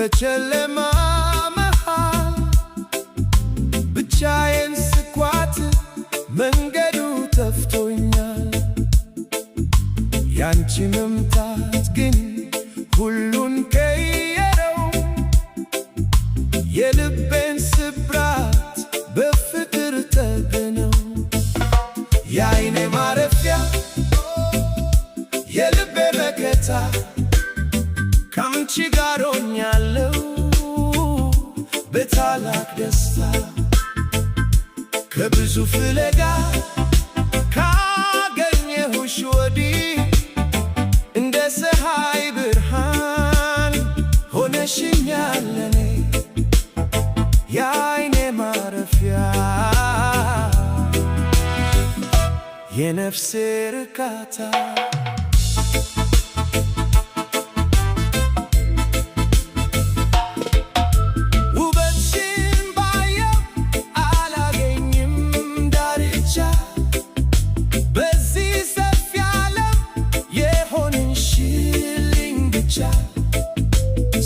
በጨለማ መሃል ብቻዬን ስጓዝ መንገዱ ጠፍቶኛል። ያንቺ መምጣት ግን ሁሉን ቀየረው። የልቤን ስብራት በፍቅር ጠገነው። የዓይኔ ማረፊያ የልቤ መከታ ካንቺ ጋር ሆኛለሁ በታላቅ ደስታ። ከብዙ ፍለጋ ካገኘሁሽ ወዲህ እንደ ፀሐይ ብርሃን ሆነሽኛል ለኔ የዓይኔ ማረፊያ የነፍሴ እርካታ።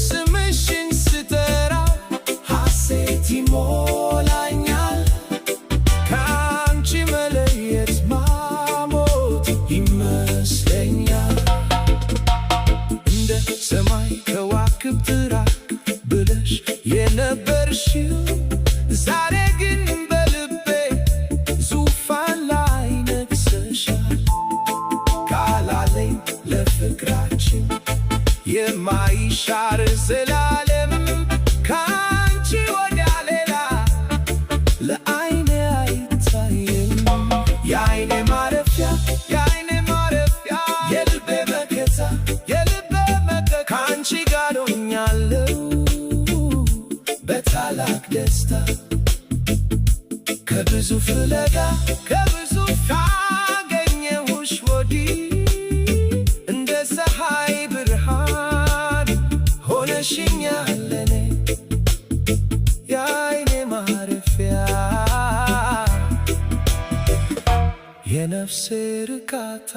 ስምሽን ስጠራ ሐሴት ይሞላኛል። ከአንቺ መለየት ማሞት ይመስለኛል። እንደ ሰማይ ከዋክብት ራቅ ብለሽ የነበርሽው ዛሬ ግን በልቤ ዙፋን ላይ ነግሰሻል። ቃላለኝ ለፍቅራችን የማይሻር ዘላለም ካንቺ ወዲያ ሌላ ለዓይኔ አይታየም። የዓይኔ ማረፊያ የዓይኔ ማረፊያ የልቤ መከታ የልቤ መከታ ካንቺ ጋር ሆኛለሁ በታላቅ ደስታ። ከብዙ ፍለጋ ከብዙ ካገኘሁሽ ወዲህ እንደ ፀሐይ ብርሃን ሆነሽኛል ለኔ የዓይኔ ማረፊያ የነፍሴ እርካታ።